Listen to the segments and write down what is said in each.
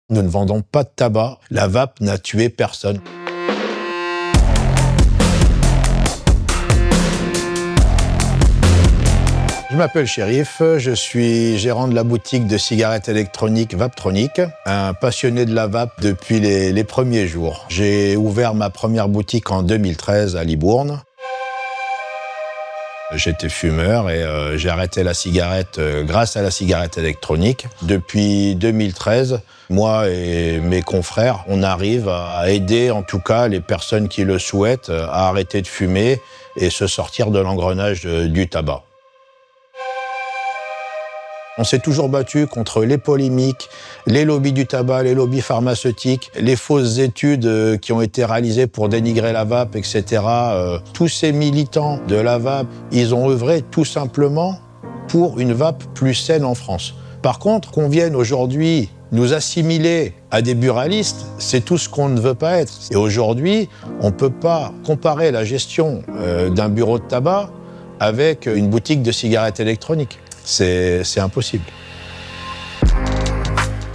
Nous ne vendons pas de tabac. La vape n'a tué personne. Je m'appelle Chérif, je suis gérant de la boutique de cigarettes électroniques Vaptronic, un passionné de la vape depuis les premiers jours. J'ai ouvert ma première boutique en 2013 à Libourne. J'étais fumeur et j'ai arrêté la cigarette grâce à la cigarette électronique. Depuis 2013, moi et mes confrères, on arrive à aider en tout cas les personnes qui le souhaitent à arrêter de fumer et se sortir de l'engrenage du tabac. On s'est toujours battu contre les polémiques, les lobbies du tabac, les lobbies pharmaceutiques, les fausses études qui ont été réalisées pour dénigrer la vape, etc. Tous ces militants de la vape, ils ont œuvré tout simplement pour une vape plus saine en France. Par contre, qu'on vienne aujourd'hui nous assimiler à des buralistes, c'est tout ce qu'on ne veut pas être. Et aujourd'hui, on ne peut pas comparer la gestion d'un bureau de tabac avec une boutique de cigarettes électroniques. C'est impossible.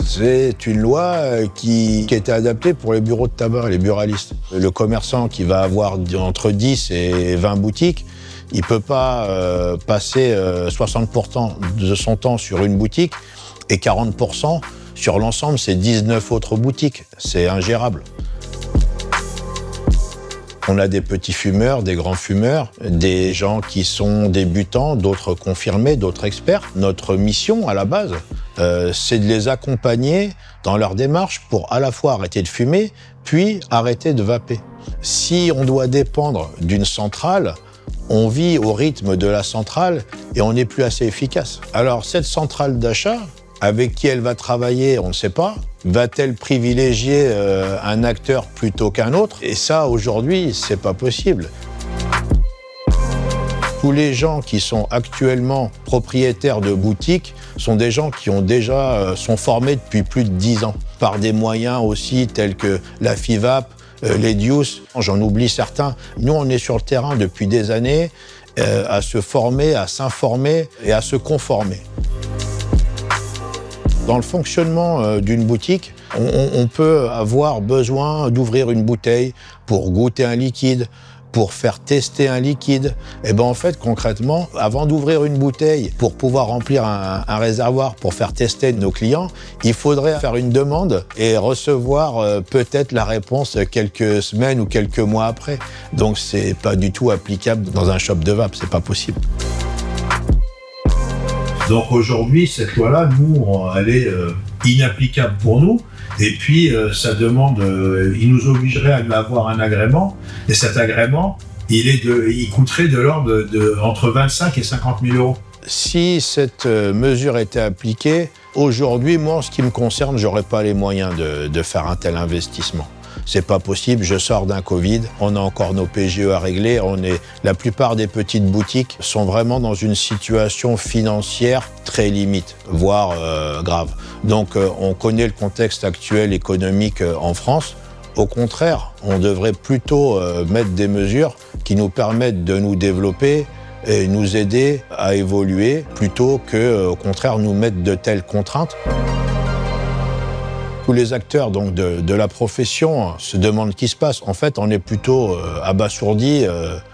C'est une loi qui a été adaptée pour les bureaux de tabac, les buralistes. Le commerçant qui va avoir entre 10 et 20 boutiques, il ne peut pas passer 60% de son temps sur une boutique et 40% sur l'ensemble de ses 19 autres boutiques. C'est ingérable. On a des petits fumeurs, des grands fumeurs, des gens qui sont débutants, d'autres confirmés, d'autres experts. Notre mission, à la base, c'est de les accompagner dans leur démarche pour à la fois arrêter de fumer, puis arrêter de vaper. Si on doit dépendre d'une centrale, on vit au rythme de la centrale et on n'est plus assez efficace. Alors cette centrale d'achat, avec qui elle va travailler, on ne sait pas. Va-t-elle privilégier un acteur plutôt qu'un autre? Et ça, aujourd'hui, c'est pas possible. Tous les gens qui sont actuellement propriétaires de boutiques sont des gens qui ont déjà sont formés depuis plus de 10 ans, par des moyens aussi tels que la FIVAP, les DIUS, j'en oublie certains. Nous, on est sur le terrain depuis des années à se former, à s'informer et à se conformer. Dans le fonctionnement d'une boutique, on peut avoir besoin d'ouvrir une bouteille pour goûter un liquide, pour faire tester un liquide. Et bien en fait, concrètement, avant d'ouvrir une bouteille pour pouvoir remplir un réservoir pour faire tester nos clients, il faudrait faire une demande et recevoir peut-être la réponse quelques semaines ou quelques mois après. Donc c'est pas du tout applicable dans un shop de vape, c'est pas possible. Donc aujourd'hui, cette loi-là, nous, elle est inapplicable pour nous. Et puis, ça demande, il nous obligerait à avoir un agrément. Et cet agrément, il coûterait de l'ordre entre 25 et 50 000 euros. Si cette mesure était appliquée, aujourd'hui, moi, en ce qui me concerne, j'aurais pas les moyens de faire un tel investissement. C'est pas possible, je sors d'un Covid, on a encore nos PGE à régler, la plupart des petites boutiques sont vraiment dans une situation financière très limite, voire grave. Donc on connaît le contexte actuel économique en France. Au contraire, on devrait plutôt mettre des mesures qui nous permettent de nous développer et nous aider à évoluer plutôt que, au contraire, nous mettre de telles contraintes. Tous les acteurs donc, de la profession se demandent ce qui se passe. En fait, on est plutôt abasourdis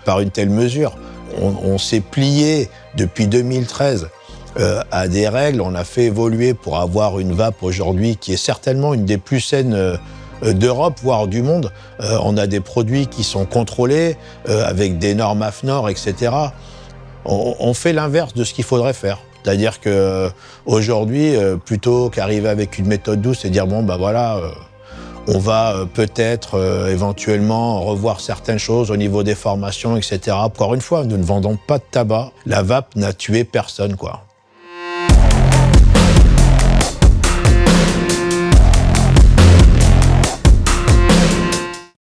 par une telle mesure. On s'est plié depuis 2013 à des règles. On a fait évoluer pour avoir une vape aujourd'hui qui est certainement une des plus saines d'Europe, voire du monde. On a des produits qui sont contrôlés avec des normes AFNOR, etc. On fait l'inverse de ce qu'il faudrait faire. C'est-à-dire qu'aujourd'hui, plutôt qu'arriver avec une méthode douce et dire bon ben voilà, on va peut-être éventuellement revoir certaines choses au niveau des formations, etc. Encore une fois, nous ne vendons pas de tabac. La vape n'a tué personne, quoi.